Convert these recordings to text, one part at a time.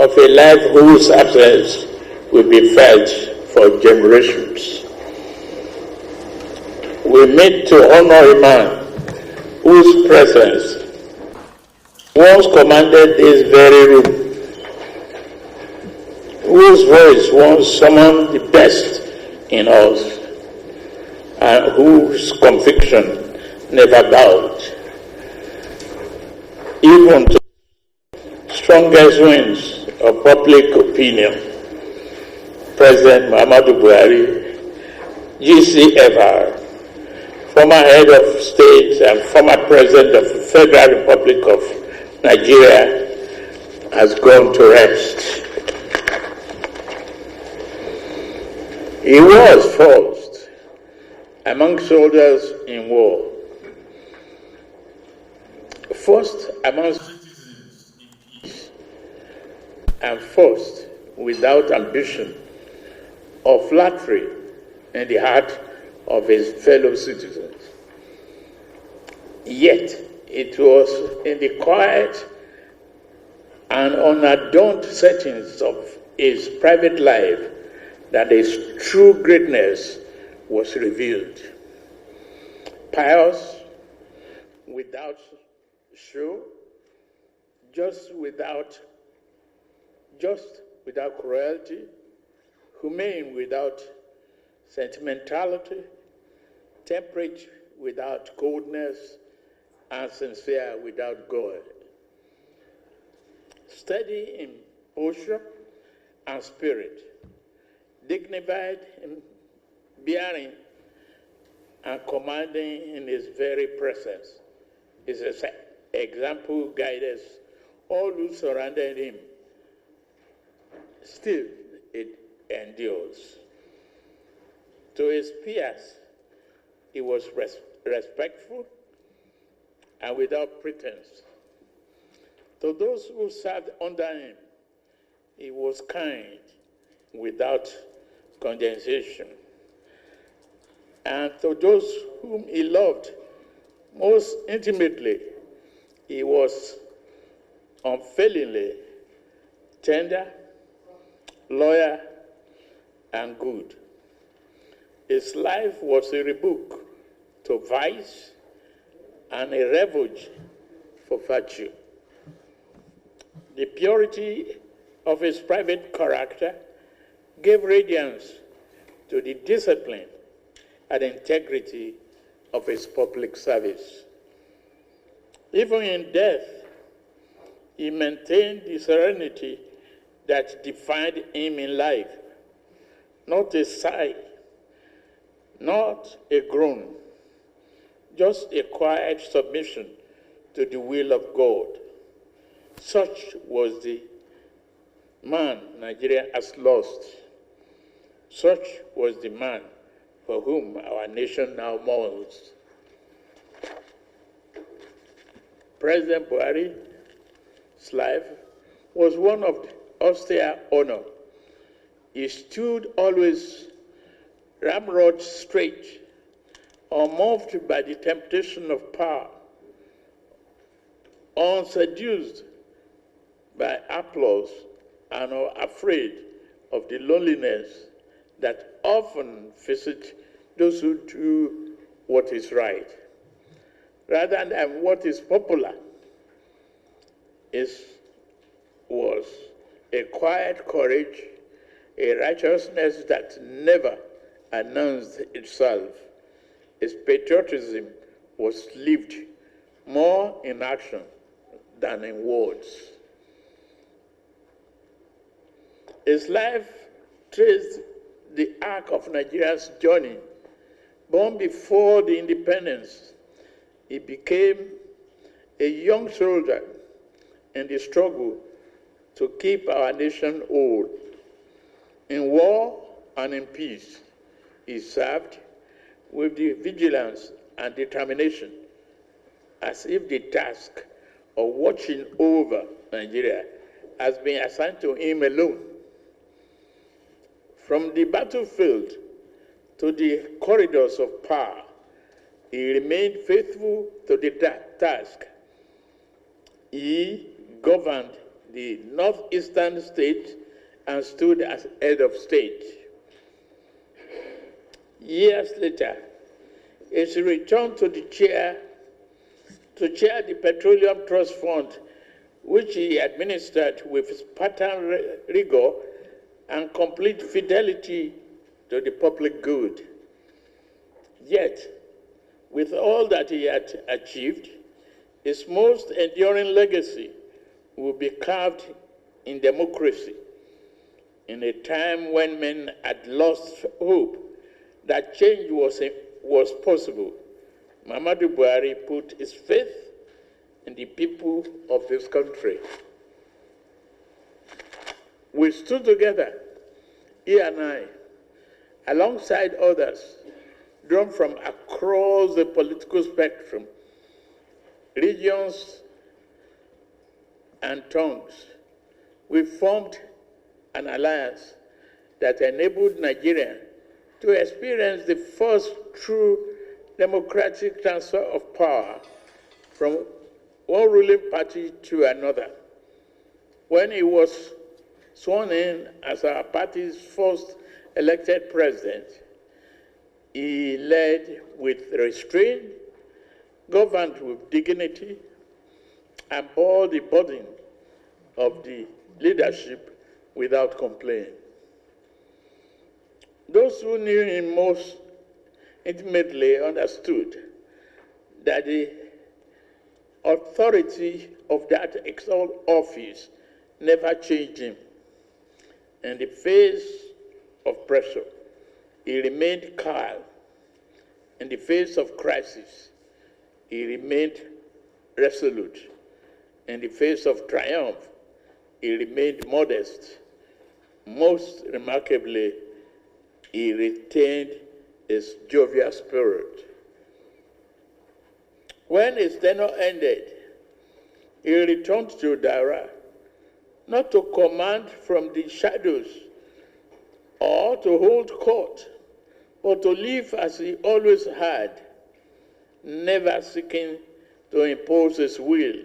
of a life whose absence will be felt for generations. We meet to honor a man whose presence once commanded this very room, whose voice once summoned the best in us, and whose conviction never bowed, even to strongest winds of public opinion. President Muhammadu Buhari, GCFR, former head of state and former president of the Federal Republic of Nigeria, has gone to rest. He was first among soldiers in war, first among citizens in peace, and first without ambition or flattery in the heart of his fellow citizens. Yet it was in the quiet and unadorned settings of his private life that his true greatness was revealed. Pious, without show, just without cruelty, humane without sentimentality, temperate without coldness, and sincere without guile. Steady in posture and spirit, dignified in bearing, and commanding in his very presence. His example guided all who surrounded him. Still, it endures. To his peers, he was respectful and without pretense. To those who served under him, he was kind without condescension. And to those whom he loved most intimately, he was unfailingly tender, loyal, and good. His life was a rebuke to vice and a refuge for virtue. The purity of his private character gave radiance to the discipline and integrity of his public service. Even in death, he maintained the serenity that defined him in life. Not a sigh, not a groan, just a quiet submission to the will of God. Such was the man Nigeria has lost. Such was the man for whom our nation now mourns. President Buhari's life was one of austere honor. He stood always ramrod straight, unmoved by the temptation of power, unseduced by applause, and afraid of the loneliness that often visits those who do what is right, rather than what is popular. Was a quiet courage, a righteousness that never announced itself. His patriotism was lived more in action than in words. His life traced the arc of Nigeria's journey. Born before the independence, he became a young soldier in the struggle to keep our nation whole. In war and in peace, he served with the vigilance and determination as if the task of watching over Nigeria has been assigned to him alone. From the battlefield to the corridors of power, he remained faithful to the task. He governed the northeastern state and stood as head of state. Years later, he returned to the chair the Petroleum Trust Fund, which he administered with Spartan rigor and complete fidelity to the public good. Yet, with all that he had achieved, his most enduring legacy will be carved in democracy, in a time when men had lost hope that change was possible. Muhammadu Buhari put his faith in the people of this country. We stood together, he and I, alongside others, drawn from across the political spectrum, regions and tongues. We formed an alliance that enabled Nigeria to experience the first true democratic transfer of power from one ruling party to another. When he was sworn in as our party's first elected president, he led with restraint, governed with dignity, and bore the burden of the leadership without complaint. Those who knew him most intimately understood that the authority of that exalted office never changed him. In the face of pressure, he remained calm. In the face of crisis, he remained resolute. In the face of triumph, he remained modest. Most remarkably, he retained his jovial spirit. When his tenure ended, he returned to Dara, not to command from the shadows or to hold court, but to live as he always had, never seeking to impose his will,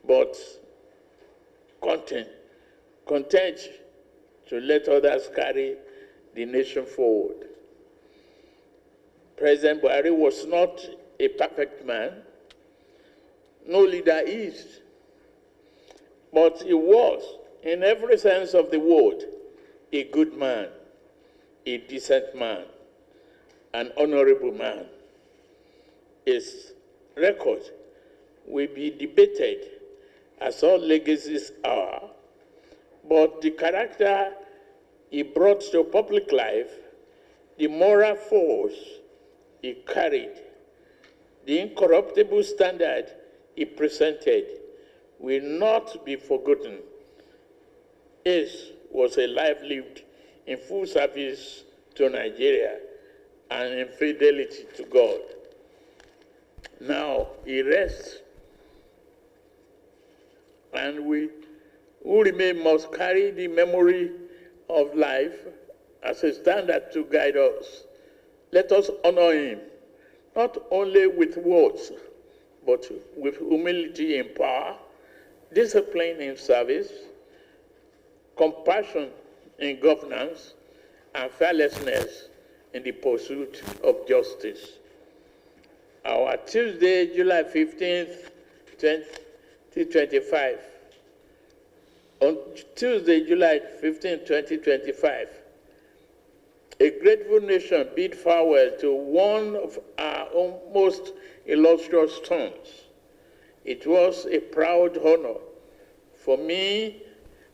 but content to let others carry the nation forward. President Buhari was not a perfect man. No leader is. But he was, in every sense of the word, a good man, a decent man, an honorable man. His record will be debated, as all legacies are, but the character he brought to public life, the moral force he carried, the incorruptible standard he presented will not be forgotten. His was a life lived in full service to Nigeria and in fidelity to God. Now he rests, and we who remain must carry the memory of life as a standard to guide us. Let us honor him, not only with words, but with humility in power, discipline in service, compassion in governance, and fearlessness in the pursuit of justice. Our Tuesday, July 15th, 2025. On Tuesday, July 15, 2025, a grateful nation bid farewell to one of our most illustrious sons. It was a proud honor for me,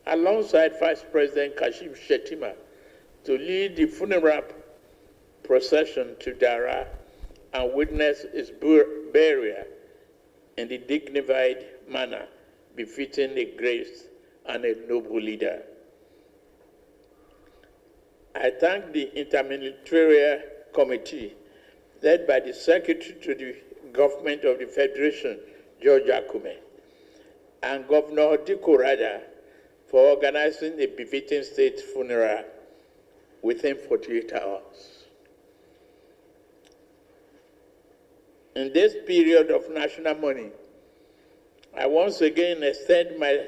alongside Vice President Kashim Shettima, to lead the funeral procession to Dara and witness his burial in the dignified manner befitting a great and a noble leader. I thank the Interministerial Committee, led by the Secretary to the Government of the Federation, George Akume, and Governor Diko Rada for organizing a befitting state funeral within 48 hours. In this period of national mourning, I once again extend my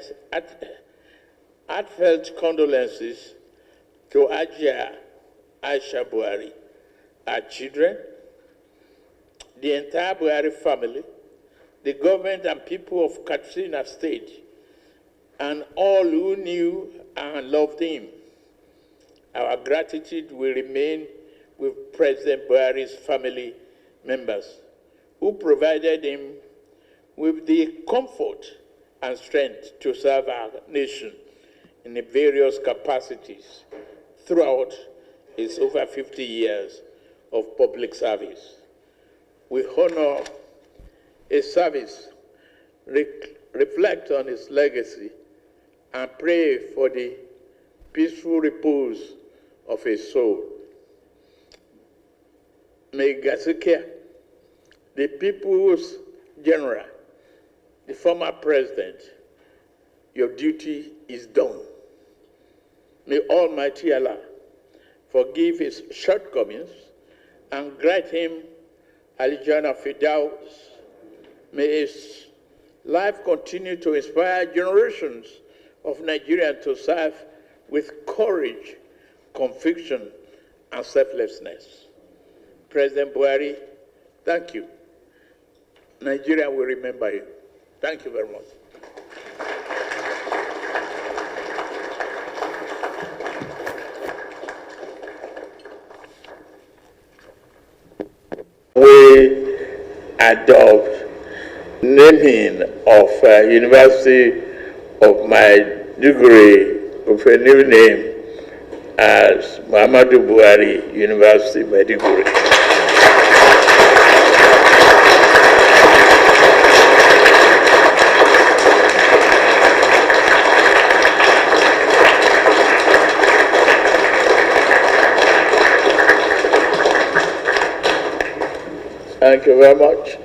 heartfelt condolences to Ajia Aisha Buhari, our children, the entire Buhari family, the government and people of Katsina State, and all who knew and loved him. Our gratitude will remain with President Buhari's family members, who provided him with the comfort and strength to serve our nation in the various capacities throughout his over 50 years of public service. We honor his service, reflect on his legacy, and pray for the peaceful repose of his soul. May Gazukia, the people's general, the former president, your duty is done. May Almighty Allah forgive his shortcomings and grant him Al-Jannah Firdaus. May his life continue to inspire generations of Nigerians to serve with courage, conviction, and selflessness. President Buhari, thank you. Nigeria will remember you. Thank you very much. We adopt naming of University of Maiduguri with a new name as Muhammadu Buhari University, Maiduguri. Thank you very much.